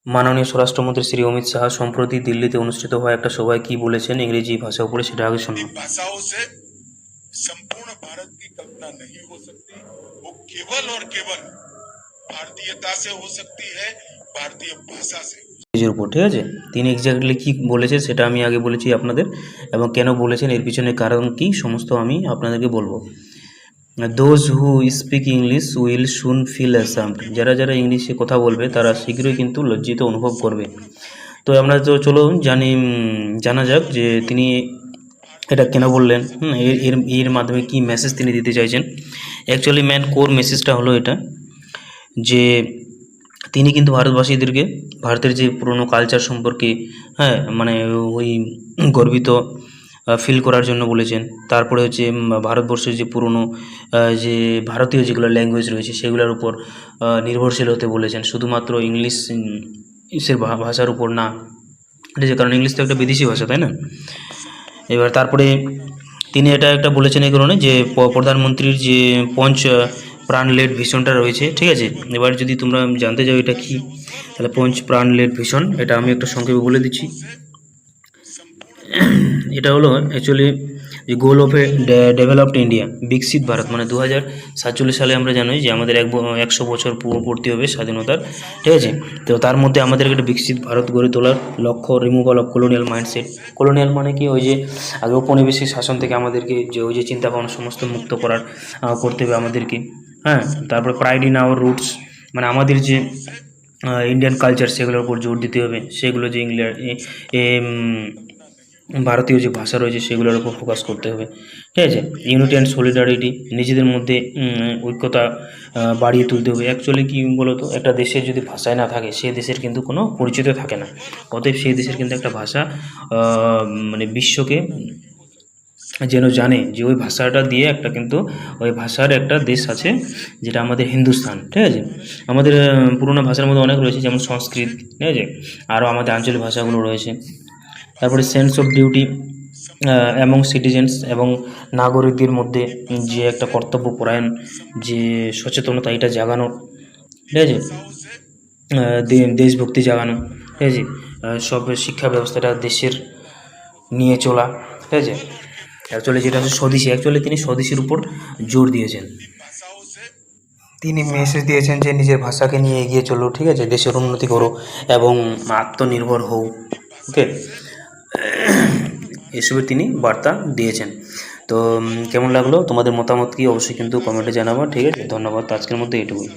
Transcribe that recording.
মাননীয় স্বরাষ্ট্রমন্ত্রী শ্রী অমিত শাহ সম্প্রতি দিল্লিতে অনুষ্ঠিত হওয়া একটা সভায় কি বলেছেন ইংরেজি ভাষার উপরে, সেটা আগে শুনুন। भाषाओं से संपूर्ण भारत की कल्पना नहीं हो सकती। वो केवल और केवल भारतीयता से हो सकती है, भारतीय भाषा से। এর উপর, ঠিক আছে। তিনি এক্স্যাক্টলি কি বলেছেন সেটা আমি আগে বলেছি আপনাদের, এবং কেন বলেছেন এর পিছনে কারণ কি সমস্ত আমি আপনাদেরকে বলবো। Those who speak English will soon feel ashamed, যারা যারা ইংলিশে কথা বলবে তারা শীঘ্রই কিন্তু লজ্জিত অনুভব করবে। তো আমরা তো চলো জানা যাক যে তিনি এটা কেন বললেন, এর এর এর মাধ্যমে কি মেসেজ তিনি দিতে চাইছেন। অ্যাকচুয়ালি মেন কোর মেসেজটা হলো এটা, যে তিনি কিন্তু ভারতবাসীদেরকে ভারতের যে পুরনো কালচার সম্পর্কে, হ্যাঁ, মানে ওই গর্বিত ফিল করার জন্য বলেছেন। তারপরে হচ্ছে ভারতবর্ষের যে পুরনো যে ভারতীয় যেগুলো ল্যাঙ্গুয়েজ রয়েছে সেগুলোর উপর নির্ভরশীল হতে বলেছেন, শুধুমাত্র ইংলিশের ভাষার উপর না, ঠিক আছে, কারণ ইংলিশ তো একটা বিদেশি ভাষা, তাই না। এবার তারপরে তিনি এটা একটা বলেছেন এই কারণে যে প্রধানমন্ত্রীর যে পঞ্চ প্রাণ লেড ভিশনটা রয়েছে, ঠিক আছে। এবার যদি তোমরা জানতে চাও এটা কি, তাহলে পঞ্চ প্রাণ লেড ভিশন এটা আমি একটা সংক্ষেপে বলে দিচ্ছি। এটা হলো অ্যাকচুয়ালি যে goal of A developed India, বিকশিত ভারত, মানে 2047 সালে আমরা জানি যে আমাদের 100 বছর পূর্তি হবে স্বাধীনতার, ঠিক আছে। তো তার মধ্যে আমাদের একটা বিকশিত ভারত গড়ে তোলার লক্ষ্য, removal of colonial mindset. Colonial মানে কি, ওই যে আগে ঔপনিবেশিক শাসন থেকে আমাদেরকে যে ওই যে চিন্তাভাবনা সমস্ত মুক্ত করতে হবে আমাদেরকে, হ্যাঁ। তারপরে প্রাইড ইন আওয়ার রুটস, মানে আমাদের যে ইন্ডিয়ান কালচার সেগুলোর উপর জোর দিতে হবে, সেগুলো যে ভারতীয় যে ভাষা রয়েছে সেগুলোর উপর ফোকাস করতে হবে, ঠিক আছে। ইউনিটি অ্যান্ড সলিডারিটি, নিজেদের মধ্যে ঐক্যতা বাড়িয়ে তুলতে হবে। অ্যাকচুয়ালি কী বলতো, একটা দেশের যদি ভাষায় না থাকে সেই দেশের কিন্তু কোনো পরিচিত থাকে না। অতএব সেই দেশের কিন্তু একটা ভাষা মানে বিশ্বকে যেন জানে যে ওই ভাষাটা দিয়ে একটা কিন্তু ওই ভাষার একটা দেশ আছে যেটা আমাদের হিন্দুস্তান, ঠিক আছে। আমাদের পুরোনো ভাষার মধ্যে অনেক রয়েছে, যেমন সংস্কৃত, ঠিক আছে, আরও আমাদের আঞ্চলিক ভাষাগুলো রয়েছে। তারপরে sense of duty among citizens, এবং নাগরিকদের মধ্যে যে একটা কর্তব্যপরায়ণ যে সচেতনতা এটা জাগানো, ঠিক আছে, দেশভক্তি জাগানো, ঠিক আছে, সব শিক্ষা ব্যবস্থাটা দেশের নিয়ে চলা, ঠিক আছে। অ্যাকচুয়ালি যেটা হচ্ছে স্বদেশী, অ্যাকচুয়ালি তিনি স্বদেশীর উপর জোর দিয়েছেন। তিনি মেসেজ দিয়েছেন যে নিজের ভাষাকে নিয়ে এগিয়ে চলো, ঠিক আছে, দেশের উন্নতি করো এবং আত্মনির্ভর হও, ওকে। এসবের তিনি বার্তা দিয়েছেন। তো কেমন লাগলো, তোমাদের মতামত কি অবশ্যই কিন্তু কমেন্টে জানাবো, ঠিক আছে। ধন্যবাদ, আজকের মধ্যে এটুকুই।